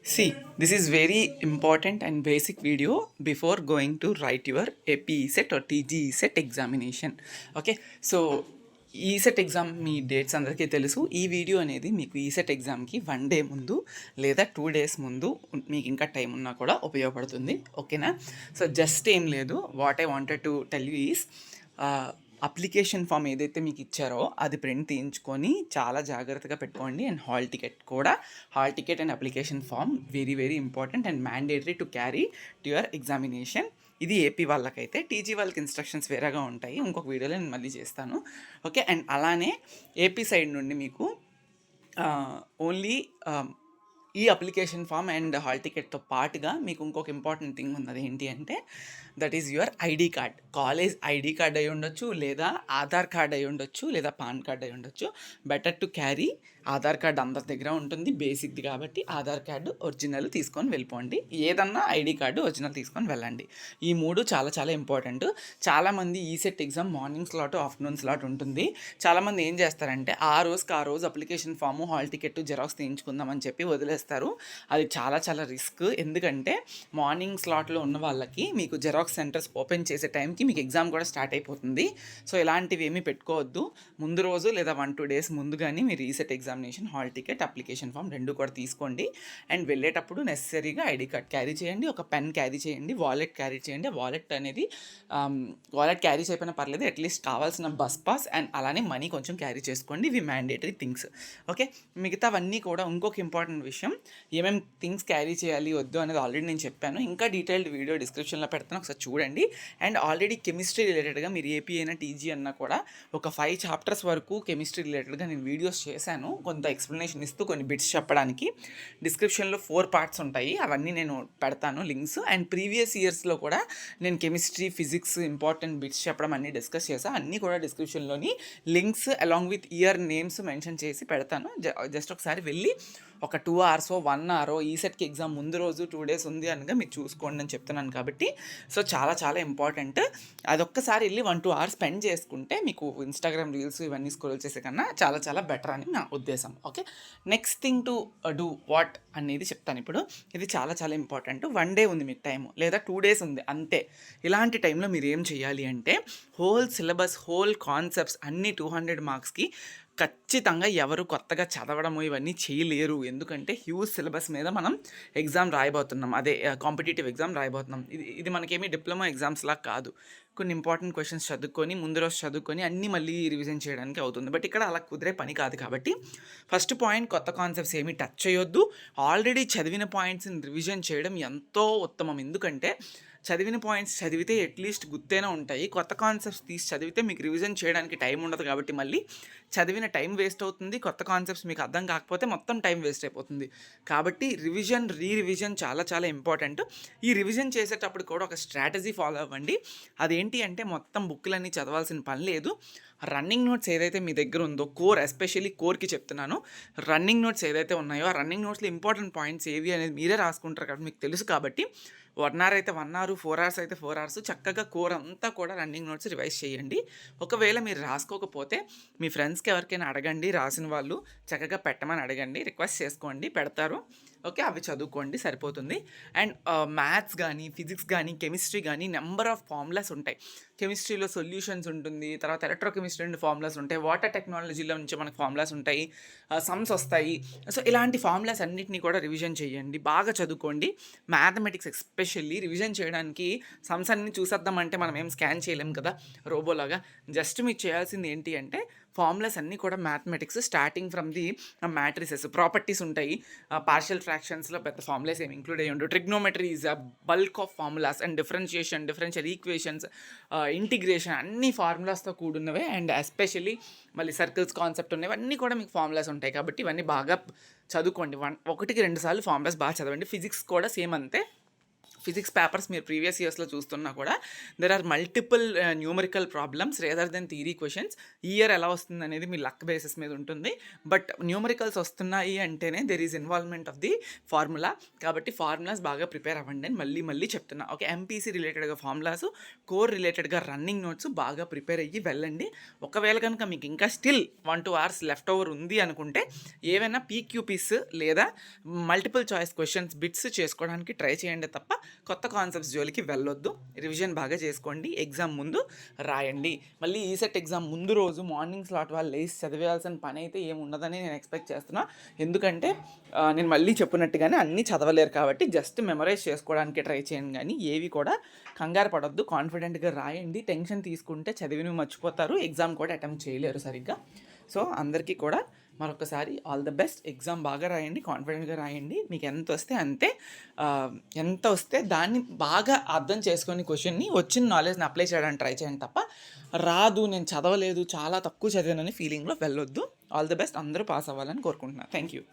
See, this is very important and basic video before going to write your AP set or TG set examination. Okay, so ECET exam మీ dates అందరికీ తెలుసు. ఈ video అనేది మీకు ECET ఎగ్జామ్కి 1 day ముందు లేదా 2 days ముందు మీకు ఇంకా టైం ఉన్నా కూడా ఉపయోగపడుతుంది. ఓకేనా? సో జస్ట్ ఏం లేదు, what I wanted to tell you is application form ఏదైతే మీకు ఇచ్చారో అది ప్రింట్ తీయించుకొని చాలా జాగ్రత్తగా పెట్టుకోండి. And hall ticket and application form very very important and mandatory to carry to your examination. ఇది ఏపీ వాళ్ళకైతే. టీజీ వాళ్ళకి ఇన్స్ట్రక్షన్స్ వేరేగా ఉంటాయి, ఇంకొక వీడియోలో నేను మళ్ళీ చేస్తాను. ఓకే, అండ్ అలానే ఏపీ సైడ్ నుండి మీకు ఓన్లీ ఈ అప్లికేషన్ ఫామ్ అండ్ హాల్ టికెట్తో పాటుగా మీకు ఇంకొక ఇంపార్టెంట్ థింగ్ ఉన్నది. ఏంటి అంటే that is your ID card. College ID card అయి ఉండొచ్చు, లేదా ఆధార్ కార్డ్ అయి ఉండొచ్చు, లేదా పాన్ కార్డ్ అయి ఉండొచ్చు. Better to carry Aadhaar card అందరి దగ్గర ఉంటుంది, బేసిక్ది కాబట్టి ఆధార్ కార్డు ఒరిజినల్ తీసుకొని వెళ్ళిపోండి. ఏదన్నా ఐడి కార్డు ఒరిజినల్ తీసుకొని వెళ్ళండి. ఈ 3 చాలా చాలా ఇంపార్టెంట్. చాలామంది ECET exam morning slot, afternoon slot ఉంటుంది. చాలామంది ఏం చేస్తారంటే ఆ రోజు application form, hall ticket, xerox తీయించుకుందామని చెప్పి వదిలేస్తారు. అది చాలా చాలా రిస్క్. ఎందుకంటే మార్నింగ్ స్లాట్లో ఉన్న వాళ్ళకి మీకు జెరాక్స్ సెంటర్స్ ఓపెన్ చేసే టైంకి మీకు ఎగ్జామ్ కూడా స్టార్ట్ అయిపోతుంది. సో ఇలాంటివి ఏమీ పెట్టుకోవద్దు. ముందు రోజు లేదా 1-2 days ముందుగానే మీరు ECET examination, hall ticket, application form 2 కూడా తీసుకోండి. అండ్ వెళ్ళేటప్పుడు నెసరీగా ఐడి కార్డ్ క్యారీ చేయండి, ఒక పెన్ క్యారీ చేయండి, వాలెట్ క్యారీ చేయండి. వాలెట్ క్యారీ చేయకపోయినా పర్లేదు, అట్లీస్ట్ కావాల్సిన బస్ పాస్ అండ్ అలానే మనీ కొంచెం క్యారీ చేసుకోండి. ఇవి మ్యాండేటరీ థింగ్స్. ఓకే, మిగతావన్నీ కూడా ఇంకొక ఇంపార్టెంట్ విషయం, ఏమేమి థింగ్స్ క్యారీ చేయాలి వద్దు అనేది ఆల్రెడీ నేను చెప్పాను. ఇంకా డీటెయిల్డ్ వీడియో డిస్క్రిప్షన్లో పెడతాను, ఒకసారి చూడండి. అండ్ ఆల్రెడీ కెమిస్ట్రీ రిలేటెడ్గా మీరు ఏపీ అయినా టీజీ అన్నా కూడా ఒక 5 chapters వరకు కెమిస్ట్రీ రిలేటెడ్గా నేను వీడియోస్ చేశాను, కొంత ఎక్స్ప్లెనేషన్ ఇస్తూ కొన్ని బిట్స్ చెప్పడానికి. డిస్క్రిప్షన్లో 4 parts ఉంటాయి, అవన్నీ నేను పెడతాను లింక్స్. అండ్ ప్రీవియస్ ఇయర్స్లో కూడా నేను కెమిస్ట్రీ, ఫిజిక్స్ ఇంపార్టెంట్ బిట్స్ చెప్పడం అన్నీ డిస్కస్ చేశాను. అన్నీ కూడా డిస్క్రిప్షన్లోని links along with year names mention చేసి పెడతాను. జస్ట్ ఒకసారి వెళ్ళి ఒక 2 hours 1 hour ఈసెట్కి ఎగ్జామ్ ముందు రోజు 2 days ఉంది అనగా మీరు చూసుకోండి అని చెప్తున్నాను. కాబట్టి సో చాలా చాలా ఇంపార్టెంట్. అదొక్కసారి వెళ్ళి 1-2 hours స్పెండ్ చేసుకుంటే మీకు ఇన్స్టాగ్రామ్ రీల్స్ ఇవన్నీ స్క్రోల్ చేసే కన్నా చాలా చాలా బెటర్ అని నా ఉద్దేశం. Okay, next thing to do what అనేది చెప్తాను ఇప్పుడు. ఇది చాలా చాలా ఇంపార్టెంట్. 1 day ఉంది మీకు టైము, లేదా 2 days ఉంది అంతే. ఇలాంటి టైంలో మీరు ఏం చేయాలి అంటే హోల్ సిలబస్, హోల్ కాన్సెప్ట్స్ అన్నీ 200 marksకి ఖచ్చితంగా ఎవరు కొత్తగా చదవడము ఇవన్నీ చేయలేరు. ఎందుకంటే హ్యూజ్ సిలబస్ మీద మనం ఎగ్జామ్ రాయబోతున్నాం, అదే కాంపిటేటివ్ ఎగ్జామ్ రాయబోతున్నాం. ఇది మనకేమీ డిప్లొమా ఎగ్జామ్స్లా కాదు. కొన్ని ఇంపార్టెంట్ క్వశ్చన్స్ చదువుకొని ముందు రోజు చదువుకొని అన్నీ మళ్ళీ రివిజన్ చేయడానికి అవుతుంది. బట్ ఇక్కడ అలా కుదిరే పని కాదు. కాబట్టి ఫస్ట్ పాయింట్, కొత్త కాన్సెప్ట్స్ ఏమీ టచ్ చేయొద్దు. ఆల్రెడీ చదివిన పాయింట్స్ని రివిజన్ చేయడం ఎంతో ఉత్తమం. ఎందుకంటే చదివిన పాయింట్స్ చదివితే అట్లీస్ట్ గుర్తైనా ఉంటాయి. కొత్త కాన్సెప్ట్స్ తీసి చదివితే మీకు రివిజన్ చేయడానికి టైం ఉండదు. కాబట్టి మళ్ళీ చదివిన టైం వేస్ట్ అవుతుంది. కొత్త కాన్సెప్ట్స్ మీకు అర్థం కాకపోతే మొత్తం టైం వేస్ట్ అయిపోతుంది. కాబట్టి రివిజన్ చాలా చాలా ఇంపార్టెంట్. ఈ రివిజన్ చేసేటప్పుడు కూడా ఒక స్ట్రాటజీ ఫాలో అవ్వండి. అదేంటి అంటే మొత్తం బుక్లన్నీ చదవాల్సిన పని లేదు. రన్నింగ్ నోట్స్ ఏదైతే మీ దగ్గర ఉందో, ఎస్పెషల్లీ కోర్కి చెప్తున్నాను, రన్నింగ్ నోట్స్ ఏదైతే ఉన్నాయో ఆ రన్నింగ్ నోట్స్లో ఇంపార్టెంట్ పాయింట్స్ ఏవి అనేది మీరే రాసుకుంటారు కాబట్టి మీకు తెలుసు. కాబట్టి 1 hour అయితే 1 hour, 4 hours అయితే 4 hours చక్కగా కోర్ అంతా కూడా రన్నింగ్ నోట్స్ రివైజ్ చేయండి. ఒకవేళ మీరు రాసుకోకపోతే మీ ఫ్రెండ్స్కి ఎవరికైనా అడగండి, రాసిన వాళ్ళు చక్కగా పెట్టమని అడగండి, రిక్వెస్ట్ చేసుకోండి, పెడతారు. ఓకే, అవి చదువుకోండి, సరిపోతుంది. అండ్ మ్యాథ్స్ కానీ, ఫిజిక్స్ కానీ, కెమిస్ట్రీ కానీ నెంబర్ ఆఫ్ ఫార్ములాస్ ఉంటాయి. కెమిస్ట్రీలో సొల్యూషన్స్ ఉంటుంది, తర్వాత ఎలక్ట్రోకెమిస్ట్రీ నుండి ఫార్ములాస్ ఉంటాయి, వాటర్ టెక్నాలజీలో నుంచి మనకు ఫార్ములాస్ ఉంటాయి, సమ్స్ వస్తాయి. సో ఇలాంటి ఫార్ములాస్ అన్నింటినీ కూడా రివిజన్ చేయండి, బాగా చదువుకోండి. మ్యాథమెటిక్స్ ఎస్పెషల్లీ రివిజన్ చేయడానికి సమ్స్ అన్ని చూసేద్దామంటే మనం ఏం స్కాన్ చేయలేం కదా రోబోలాగా. జస్ట్ మీరు చేయాల్సింది ఏంటి అంటే ఫార్ములాస్ అన్నీ కూడా mathematics, starting from the matrices, properties ఉంటాయి, పార్షియల్ ఫ్రాక్షన్స్లో పెద్ద ఫార్ములాస్ ఏమి ఇంక్లూడ్ అయ్యి ఉండవు. Trigonometry is a bulk of formulas and differential equations, integration అన్ని ఫార్ములాస్తో కూడున్నవే. అండ్ ఎస్పెషల్లీ మళ్ళీ సర్కిల్స్ కాన్సెప్ట్ ఉన్నవి, అన్నీ కూడా మీకు ఫార్ములాస్ ఉంటాయి. కాబట్టి ఇవన్నీ బాగా చదువుకోండి. 1-2 సార్లు ఫార్ములాస్ బాగా చదవండి. ఫిజిక్స్ కూడా సేమ్ అంతే. ఫిజిక్స్ పేపర్స్ మీరు ప్రీవియస్ ఇయర్స్లో చూస్తున్నా కూడా there are multiple numerical problems rather than theory questions. ఈ ఇయర్ ఎలా వస్తుంది అనేది మీ లక్ బేసిస్ మీద ఉంటుంది. బట్ న్యూమరికల్స్ వస్తున్నాయి అంటేనే there is involvement of the formula. కాబట్టి ఫార్ములాస్ బాగా ప్రిపేర్ అవ్వండి అని మళ్ళీ మళ్ళీ చెప్తున్నా. ఓకే, ఎంపీసీ రిలేటెడ్గా ఫార్ములాస్, కోర్ రిలేటెడ్గా రన్నింగ్ నోట్స్ బాగా ప్రిపేర్ అయ్యి వెళ్ళండి. ఒకవేళ కనుక మీకు ఇంకా స్టిల్ 1-2 hours లెఫ్ట్ ఓవర్ ఉంది అనుకుంటే ఏవైనా పీక్యూపీస్ లేదా మల్టిపుల్ చాయిస్ క్వశ్చన్స్ బిట్స్ చేసుకోవడానికి ట్రై చేయండి తప్ప కొత్త కాన్సెప్ట్స్ జోలికి వెళ్ళొద్దు. రివిజన్ బాగా చేసుకోండి, ఎగ్జామ్ ముందు రాయండి. మళ్ళీ ఈసెట్ ఎగ్జామ్ ముందు రోజు మార్నింగ్ స్లాట్ వాళ్ళు లేసి చదివేయాల్సిన పని అయితే ఏమి ఉండదని నేను ఎక్స్పెక్ట్ చేస్తున్నా. ఎందుకంటే నేను మళ్ళీ చెప్పినట్టుగానే అన్నీ చదవలేరు కాబట్టి జస్ట్ మెమరైజ్ చేసుకోవడానికి ట్రై చేయండి. కానీ ఏవి కూడా కంగారు పడొద్దు, కాన్ఫిడెంట్గా రాయండి. టెన్షన్ తీసుకుంటే చదివినవి మర్చిపోతారు, ఎగ్జామ్ కూడా అటెంప్ట్ చేయలేరు సరిగ్గా. సో అందరికీ కూడా మరొకసారి ఆల్ ద బెస్ట్. ఎగ్జామ్ బాగా రాయండి, కాన్ఫిడెంట్గా రాయండి. మీకు ఎంత వస్తే అంతే, ఎంత వస్తే దాన్ని బాగా అర్థం చేసుకొని క్వశ్చన్ని వచ్చిన నాలెడ్జ్ని అప్లై చేయడానికి ట్రై చేయండి తప్ప రాదు నేను చదవలేదు చాలా తక్కువ చదివానని ఫీలింగ్లో వెళ్ళొద్దు. ఆల్ ద బెస్ట్, అందరూ పాస్ అవ్వాలని కోరుకుంటున్నాను. Thank you.